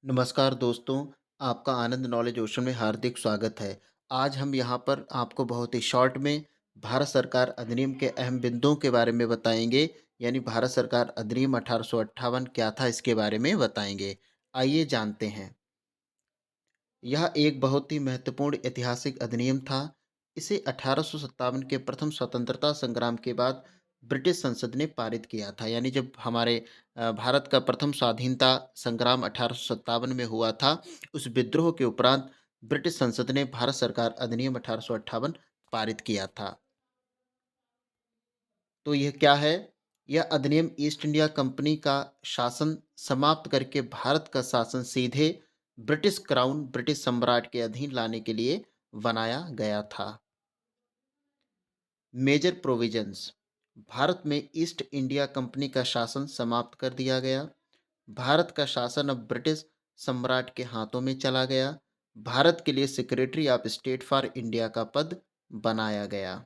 नमस्कार दोस्तों, आपका आनंद नॉलेज ओशन में हार्दिक स्वागत है। आज हम यहाँ पर आपको बहुत ही शॉर्ट में भारत सरकार अधिनियम के अहम बिंदुओं के बारे में बताएंगे, यानी भारत सरकार अधिनियम 1858 क्या था इसके बारे में बताएंगे। आइए जानते हैं। यह एक बहुत ही महत्वपूर्ण ऐतिहासिक अधिनियम था। इसे 1857 के प्रथम स्वतंत्रता संग्राम के बाद ब्रिटिश संसद ने पारित किया था। यानी जब हमारे भारत का प्रथम स्वाधीनता संग्राम 1857 में हुआ था, उस विद्रोह के उपरांत ब्रिटिश संसद ने भारत सरकार अधिनियम 1858 पारित किया था। तो यह क्या है? यह अधिनियम ईस्ट इंडिया कंपनी का शासन समाप्त करके भारत का शासन सीधे ब्रिटिश क्राउन, ब्रिटिश सम्राट के अधीन लाने के लिए बनाया गया था। Major provisions. भारत में ईस्ट इंडिया कंपनी का शासन समाप्त कर दिया गया। भारत का शासन अब ब्रिटिश सम्राट के हाथों में चला गया। भारत के लिए secretary of state for India का पद बनाया गया।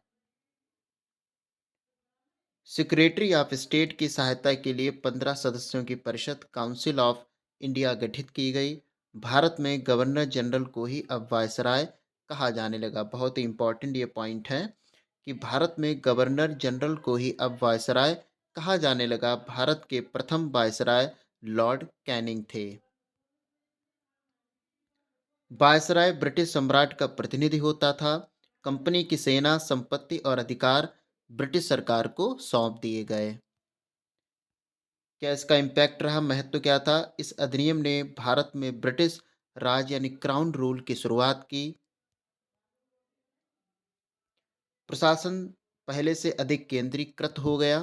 सेक्रेटरी ऑफ स्टेट की सहायता के लिए 15 सदस्यों की परिषद काउंसिल ऑफ इंडिया गठित की गई। भारत में गवर्नर जनरल को ही अब वायसराय कहा जाने लगा। बहुत ही इंपॉर्टेंट ये पॉइंट है कि भारत में गवर्नर जनरल को ही अब वायसराय कहा जाने लगा। भारत के प्रथम वायसराय लॉर्ड कैनिंग थे। वायसराय ब्रिटिश सम्राट का प्रतिनिधि होता था। कंपनी की सेना, संपत्ति और अधिकार ब्रिटिश सरकार को सौंप दिए गए। क्या इसका इम्पैक्ट रहा, महत्व क्या था? इस अधिनियम ने भारत में ब्रिटिश राज यानी क्राउन रूल की शुरुआत की। प्रशासन पहले से अधिक केंद्रीकृत हो गया।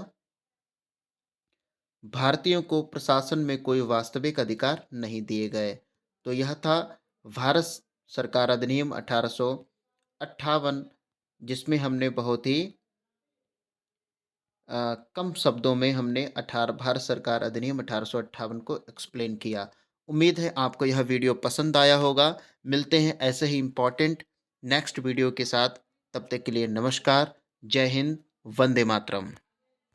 भारतीयों को प्रशासन में कोई वास्तविक अधिकार नहीं दिए गए। तो यह था भारत सरकार अधिनियम 1858, जिसमें हमने बहुत ही कम शब्दों में हमने अठारह भारत सरकार अधिनियम 1858 को एक्सप्लेन किया। उम्मीद है आपको यह वीडियो पसंद आया होगा। मिलते हैं ऐसे ही इम्पोर्टेंट नेक्स्ट वीडियो के साथ। तब तक के लिए नमस्कार, जय हिंद, वंदे मातरम।